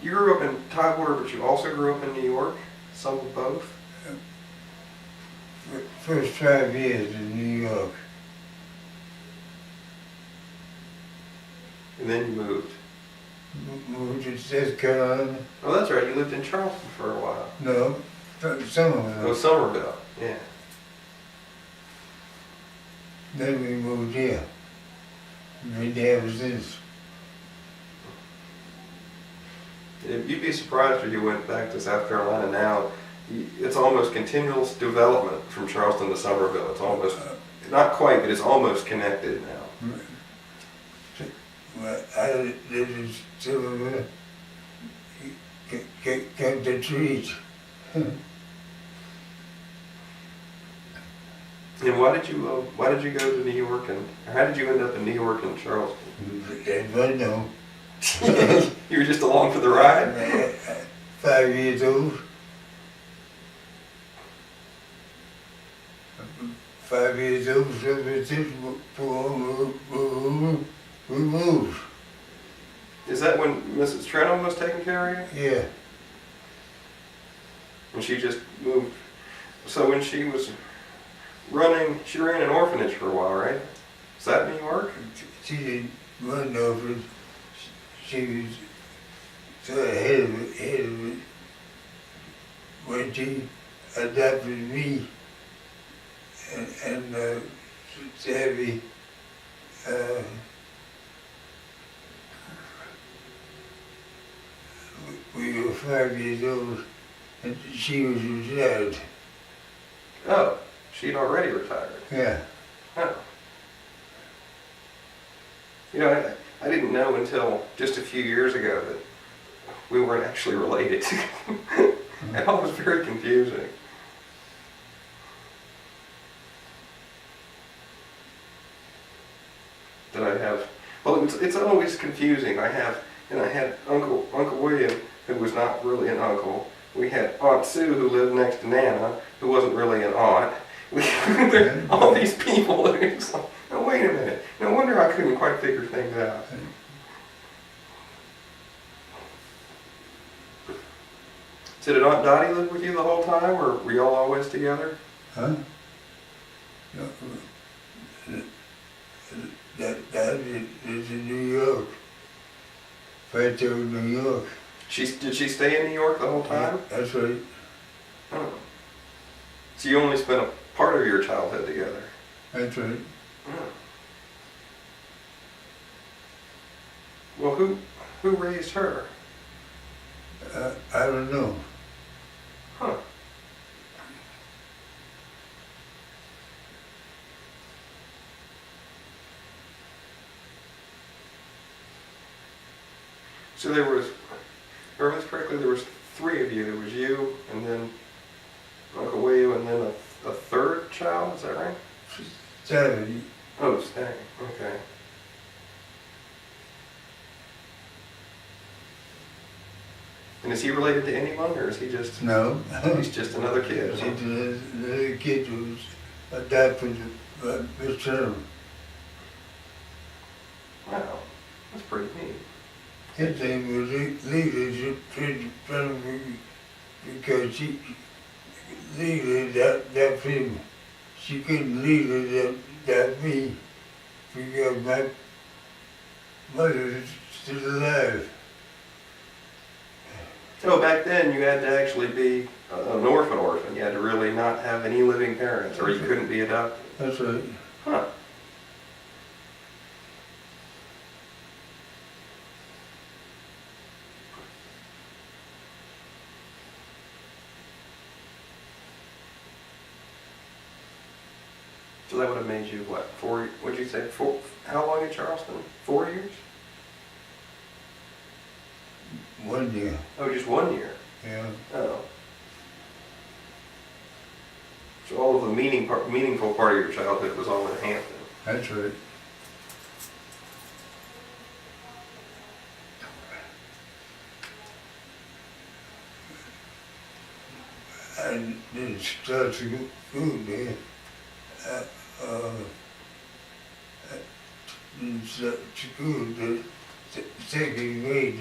You grew up in Tidewater, but you also grew up in New York? Some of both? First 5 years in New York. And then you moved? Moved to South Carolina. Oh, that's right. You lived in Charleston for a while. No, Somerville. Oh, Somerville. Yeah. Then we moved here. Been there ever since. You'd be surprised if you went back to South Carolina now. It's almost continuous development from Charleston to Somerville. It's almost, not quite, but it's almost connected now. Well, I lived in Somerville. Cut the trees. And why did you go to New York, and how did you end up in New York and Charleston? I know. You were just along for the ride? 5 years old. 5 years old, so we moved. Is that when Mrs. Trenholm was taking care of you? Yeah. And she just moved. So when she was running, she ran an orphanage for a while, right? Is that New York? She didn't run over. She was sort of ahead of it when she adopted me and Savvy. We were 5 years old and she was retired. Oh, she'd already retired. Yeah. Oh. You know, I didn't know until just a few years ago that we weren't actually related. It all was very confusing. That I have, well, it's always confusing. I had Uncle William, who was not really an uncle. We had Aunt Sue, who lived next to Nana, who wasn't really an aunt. All these people. It's like, oh, wait a minute. No wonder I couldn't quite figure things out. So did Aunt Dottie live with you the whole time, or were y'all always together? Huh? No, that is in New York. Fairfield, New York. Did she stay in New York the whole time? Yeah, that's right. Oh. So you only spent a part of your childhood together? That's right. Oh. Well, who raised her? I don't know. Huh. So there was, if I remember correctly, there was 3 of you. There was you, and then Uncle William, and then a third child. Is that right? 7. Oh, Stang. Okay. And is he related to anyone, or is he just? No. He's just another kid. She's the kid who was adopted by Miss Turner. Wow, that's pretty neat. His name was Leela because she Leela that him. She couldn't Leela that me because my mother is still alive. So back then you had to actually be an orphan. You had to really not have any living parents, or you couldn't be adopted. That's right. Huh. So that would have made you, what, 4, what'd you say, 4, how long in Charleston? 4 years? 1 year, Oh, just 1 year? yeah. Oh. So all of the meaningful part of your childhood was all in Hampton? That's right. I didn't start to go there. Uh, uh, I didn't start to go to second grade.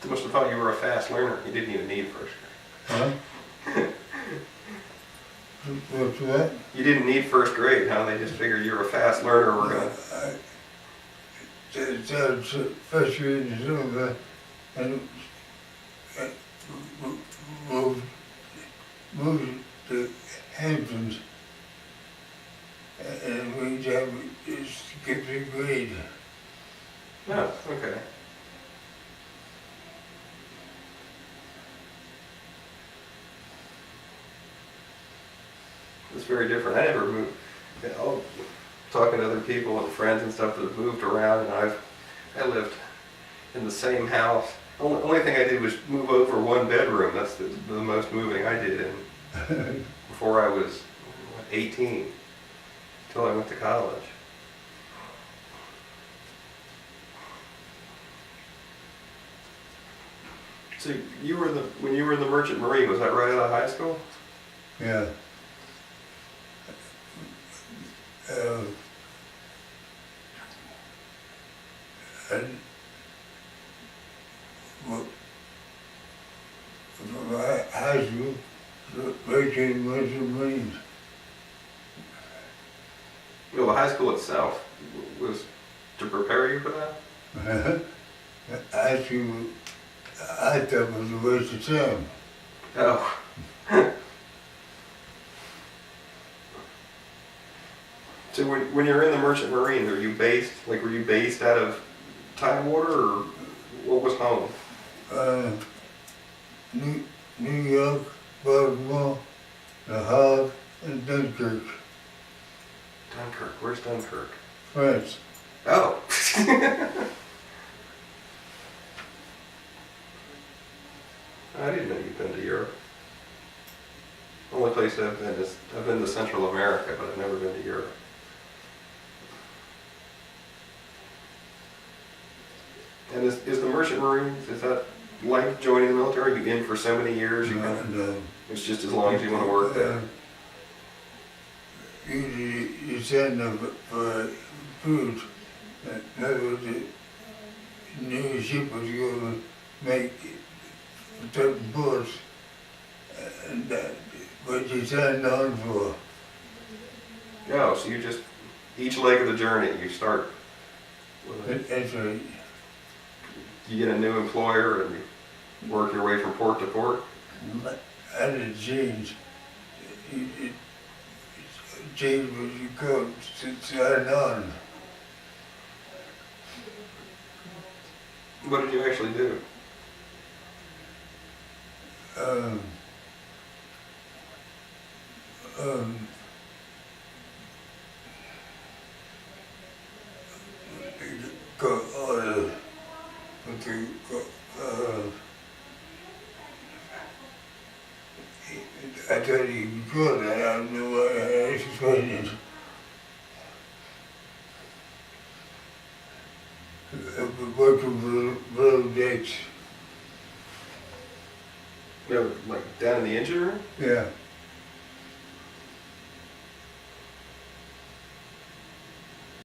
They must have thought you were a fast learner. You didn't even need first grade. Huh? What's that? You didn't need first grade, huh? They just figured you were a fast learner. We're gonna. I started first grade in December and I moved to Hansen and we just skipped a grade. No, okay. It's very different. I never moved. You know, talking to other people and friends and stuff that have moved around, and I lived in the same house. Only thing I did was move over 1 bedroom. That's the most moving I did in before I was 18, until I went to college. So you were when you were in the Merchant Marine, was that right out of high school? Yeah. And from high school, Merchant Marines. Well, the high school itself was to prepare you for that? High school, I thought was a waste of time. Oh. So when you're in the Merchant Marine, were you based out of Tidewater, or what was home? New York, Baltimore, The Hague, and Dunkirk, Dunkirk. Where's Dunkirk? France. Oh. I didn't know you'd been to Europe. Only place I've been to Central America, but I've never been to Europe. And is the Merchant Marines, is that like joining the military? Are you in for so many years? It's just as long as you want to work there. Usually you send them for food. In other words, the new ship was going to make certain ports, and what you signed on for. Oh, so you just, each leg of the journey, you start with That's right. you get a new employer and you work your way from port to port? I didn't change. It changed what you called to sign on. What did you actually do? Got order. I thought you could, I don't know why I explained it. Working for road decks. No, like down in the engine room? Yeah.